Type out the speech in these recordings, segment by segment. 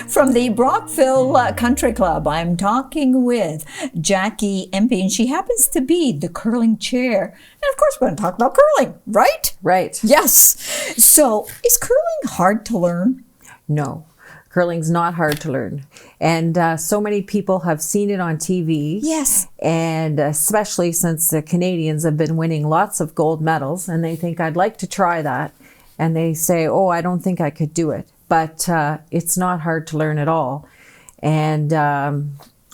From the Brockville Country Club, I'm talking with Jackie Empey, and she happens to be the curling chair. And of course, we're going to talk about curling, right? Right. Yes. So, is curling hard to learn? No, curling's not hard to learn. And so many people have seen it on TV. Yes. And especially since the Canadians have been winning lots of gold medals, and they think, I'd like to try that. And they say, oh, I don't think I could do it. But it's not hard to learn at all. And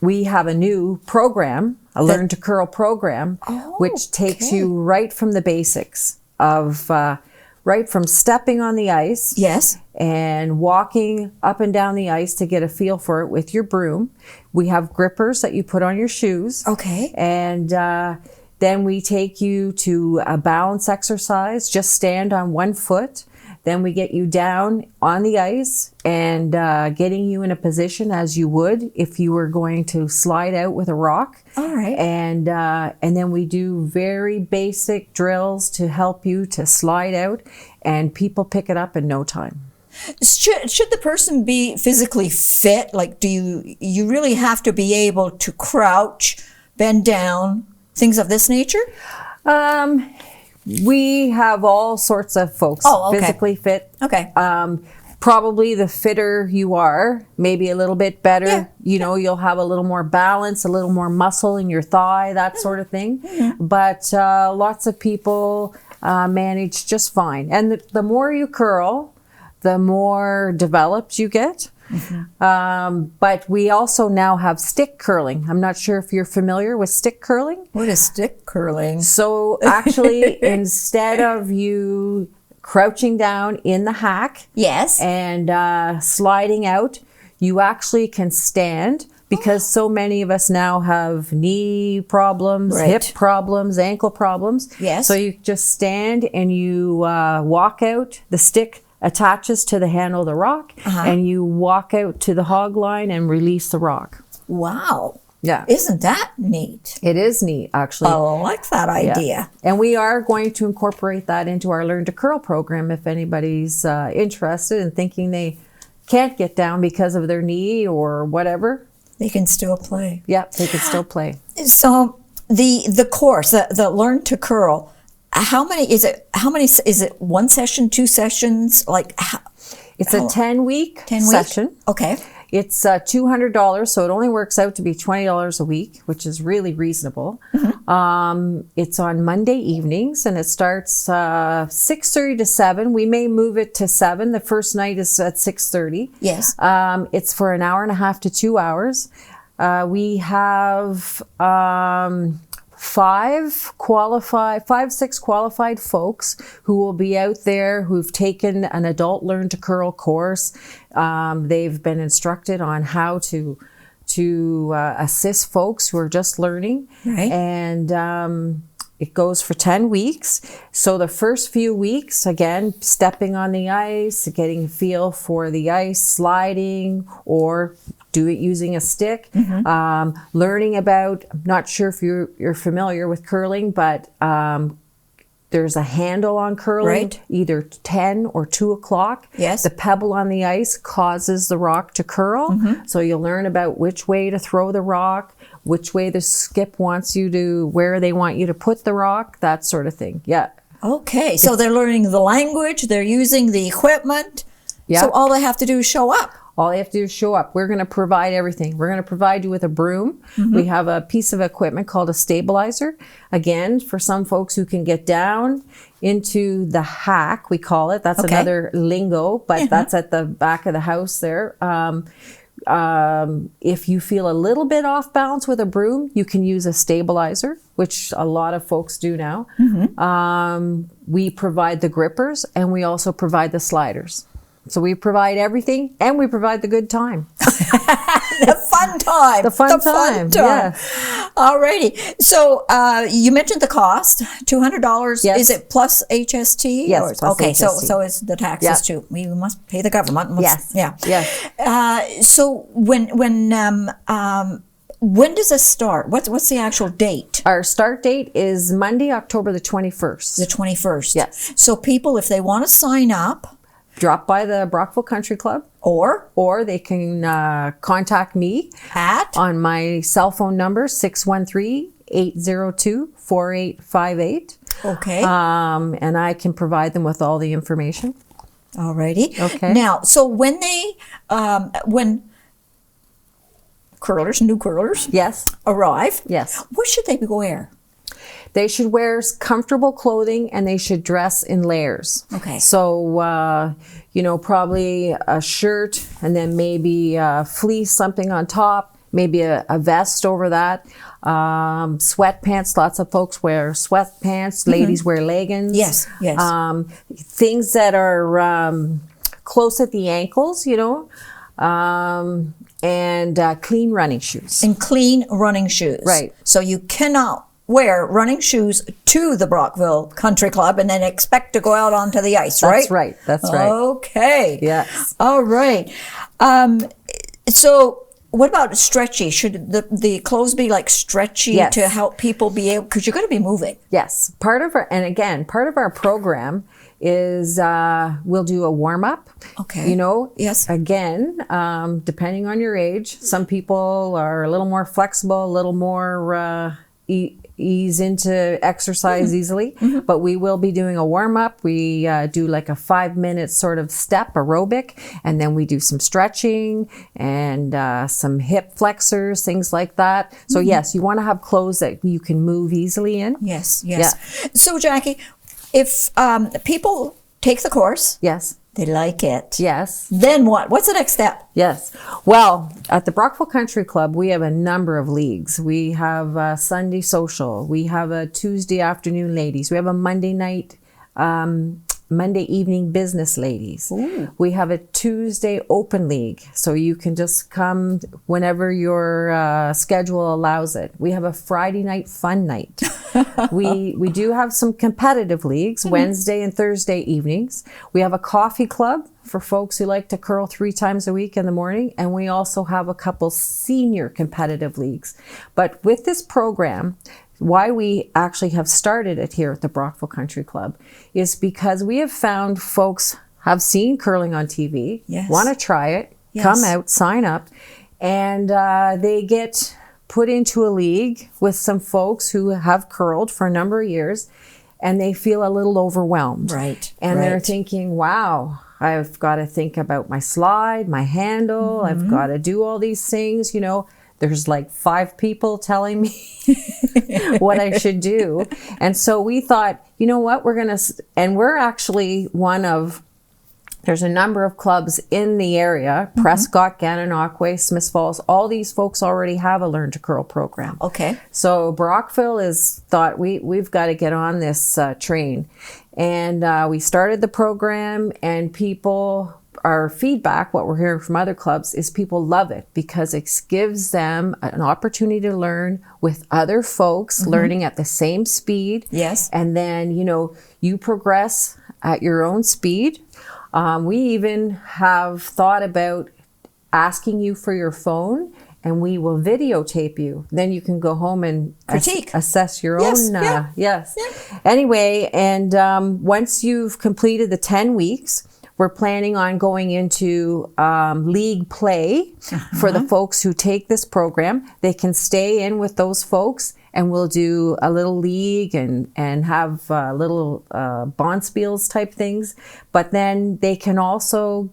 we have a new program, a Learn to Curl program, which takes you right from the basics of right from stepping on the ice. Yes. And walking up and down the ice to get a feel for it with your broom. We have grippers that you put on your shoes. Okay. And then we take you to a balance exercise. Just stand on one foot. Then we get you down on the ice and getting you in a position as you would if you were going to slide out with a rock. All right. And then we do very basic drills to help you to slide out, and people pick it up in no time. Should the person be physically fit? Like, do you really have to be able to crouch, bend down, things of this nature? We have all sorts of folks physically fit. Okay. Probably the fitter you are, maybe a little bit better. Yeah. You know, you'll have a little more balance, a little more muscle in your thigh, that sort of thing. Mm-hmm. But lots of people manage just fine. And the more you curl, the more developed you get. Mm-hmm. But we also now have stick curling. I'm not sure if you're familiar with stick curling. What is stick curling? So actually, instead of you crouching down in the hack, yes, and sliding out, you actually can stand, because so many of us now have knee problems, hip problems, ankle problems. Yes. So you just stand and you walk out. The stick attaches to the handle of the rock, and you walk out to the hog line and release the rock. Wow. Yeah. Isn't that neat? It is neat, actually. I like that idea. Yeah. And we are going to incorporate that into our Learn to Curl program if anybody's interested and thinking they can't get down because of their knee or whatever. They can still play. Yeah, they can still play. So the course, the Learn to Curl, how many is it? One session, 2 sessions? It's a 10-week session. Okay. It's $200, so it only works out to be $20 a week, which is really reasonable. Mm-hmm. It's on Monday evenings, and it starts 6:30 to 7. We may move it to 7. The first night is at 6:30. Yes. It's for an hour and a half to 2 hours. We have 6 qualified folks who will be out there who've taken an adult Learn to Curl course. They've been instructed on how to assist folks who are just learning. Right. And it goes for 10 weeks. So the first few weeks, again, stepping on the ice, getting a feel for the ice, sliding, or do it using a stick. Mm-hmm. Learning about, I'm not sure if you're familiar with curling, but there's a handle on curling, either 10 or 2 o'clock. Yes. The pebble on the ice causes the rock to curl. Mm-hmm. So you'll learn about which way to throw the rock, which way the skip wants you to, where they want you to put the rock, that sort of thing. Yeah. Okay. So they're learning the language, they're using the equipment. Yeah. So all they have to do is show up. All they have to do is show up. We're going to provide everything. We're going to provide you with a broom. Mm-hmm. We have a piece of equipment called a stabilizer. Again, for some folks who can get down into the hack, we call it. That's another lingo, but that's at the back of the house there. If you feel a little bit off balance with a broom, you can use a stabilizer, which a lot of folks do now. Mm-hmm. We provide the grippers, and we also provide the sliders. So we provide everything, and we provide the good time. The fun time. The fun time. Yes. Alrighty. So you mentioned the cost, $200. Yes. Is it plus HST? Yes. Plus HST. So it's the taxes too. We must pay the government. Yes. Yeah. Yes. So when does this start? What's the actual date? Our start date is Monday, October the 21st. The 21st. Yes. So people, if they want to sign up, drop by the Brockville Country Club, Or or they can contact me at on my cell phone number, 613-802-4858. okay. And I can provide them with all the information. Alrighty. Okay. Now, so when when new curlers Yes. arrive, Yes. what should they wear? They should wear comfortable clothing and they should dress in layers. Okay. So, probably a shirt and then maybe fleece, something on top, maybe a vest over that. Sweatpants, lots of folks wear sweatpants. Ladies wear leggings. Yes, yes. Things that are close at the ankles, and clean running shoes. And clean running shoes. Right. So you cannot wear running shoes to the Brockville Country Club and then expect to go out onto the ice, right? That's right. That's right. Okay. Yes. All right. So what about stretchy? Should the clothes be like stretchy Yes. to help people be able, because you're going to be moving. Yes. Part of our program is we'll do a warm up. Okay. Yes. Again, depending on your age, some people are a little more flexible, a little more ease into exercise easily, but we will be doing a warm up. We do like a 5-minute sort of step aerobic, and then we do some stretching and some hip flexors, things like that. So yes, you want to have clothes that you can move easily in. Yes, yes. So Jackie, if people take the course, Yes. they like it, Yes. then what? What's the next step? Yes. Well, at the Brockville Country Club, we have a number of leagues. We have a Sunday social. We have a Tuesday afternoon ladies. We have a Monday night, Monday evening business ladies. Ooh. We have a Tuesday open league. So you can just come whenever your schedule allows it. We have a Friday night fun night. We do have some competitive leagues, Wednesday and Thursday evenings. We have a coffee club for folks who like to curl 3 times a week in the morning. And we also have a couple senior competitive leagues. But with this program, why we actually have started it here at the Brockville Country Club is because we have found folks have seen curling on TV, Yes. want to try it, Yes. come out, sign up, and they get put into a league with some folks who have curled for a number of years, and they feel a little overwhelmed. Right. And they're right. thinking, wow, I've got to think about my slide, my handle, I've got to do all these things, There's like 5 people telling me what I should do. And so we thought, you know what, we're actually there's a number of clubs in the area, Prescott, Gananoque, Smiths Falls, all these folks already have a Learn to Curl program. Okay. So Brockville thought we've got to get on this train. And we started the program, and our feedback, what we're hearing from other clubs, is people love it because it gives them an opportunity to learn with other folks, learning at the same speed. Yes. And then, you progress at your own speed. We even have thought about asking you for your phone, and we will videotape you. Then you can go home and Critique. assess your Yes, own. yeah. Yes. Yeah. Anyway, and once you've completed the 10 weeks, we're planning on going into league play for the folks who take this program. They can stay in with those folks, and we'll do a little league and have little bonspiels type things. But then they can also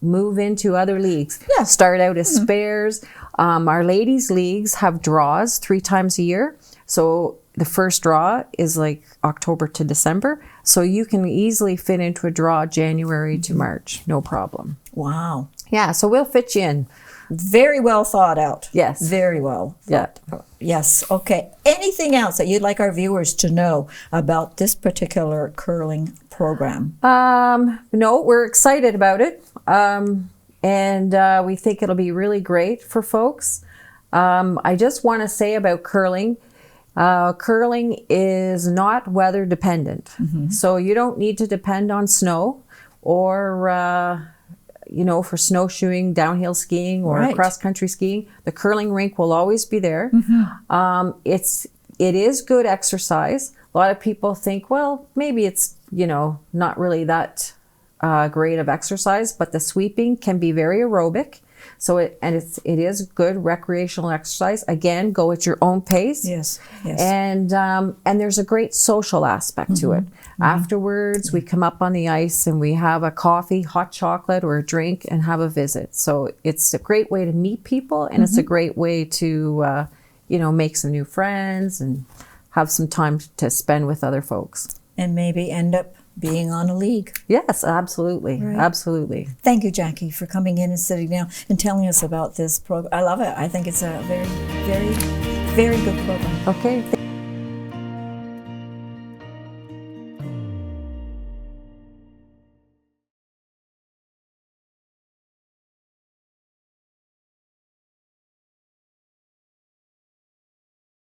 move into other leagues. Yeah. Start out as spares. Our ladies' leagues have draws 3 times a year. So the first draw is like October to December. So you can easily fit into a draw January to March. No problem. Wow. Yeah, so we'll fit you in. Very well thought out. Yes. Very well. Yeah. Yes. Okay. Anything else that you'd like our viewers to know about this particular curling program? No, we're excited about it. And we think it'll be really great for folks. I just want to say about curling, curling is not weather dependent. So you don't need to depend on snow or, for snowshoeing, downhill skiing, or Right. cross-country skiing. The curling rink will always be there. It is good exercise. A lot of people think, well, maybe it's, not really that grade of exercise, but the sweeping can be very aerobic. So it is good recreational exercise. Again, go at your own pace. Yes, yes. And there's a great social aspect to it. Afterwards, we come up on the ice and we have a coffee, hot chocolate, or a drink, and have a visit. So it's a great way to meet people, and it's a great way to make some new friends and have some time to spend with other folks. And maybe end up being on a league. Yes, absolutely. Right. Absolutely. Thank you, Jackie, for coming in and sitting down and telling us about this program. I love it. I think it's a very, very, very good program. Okay.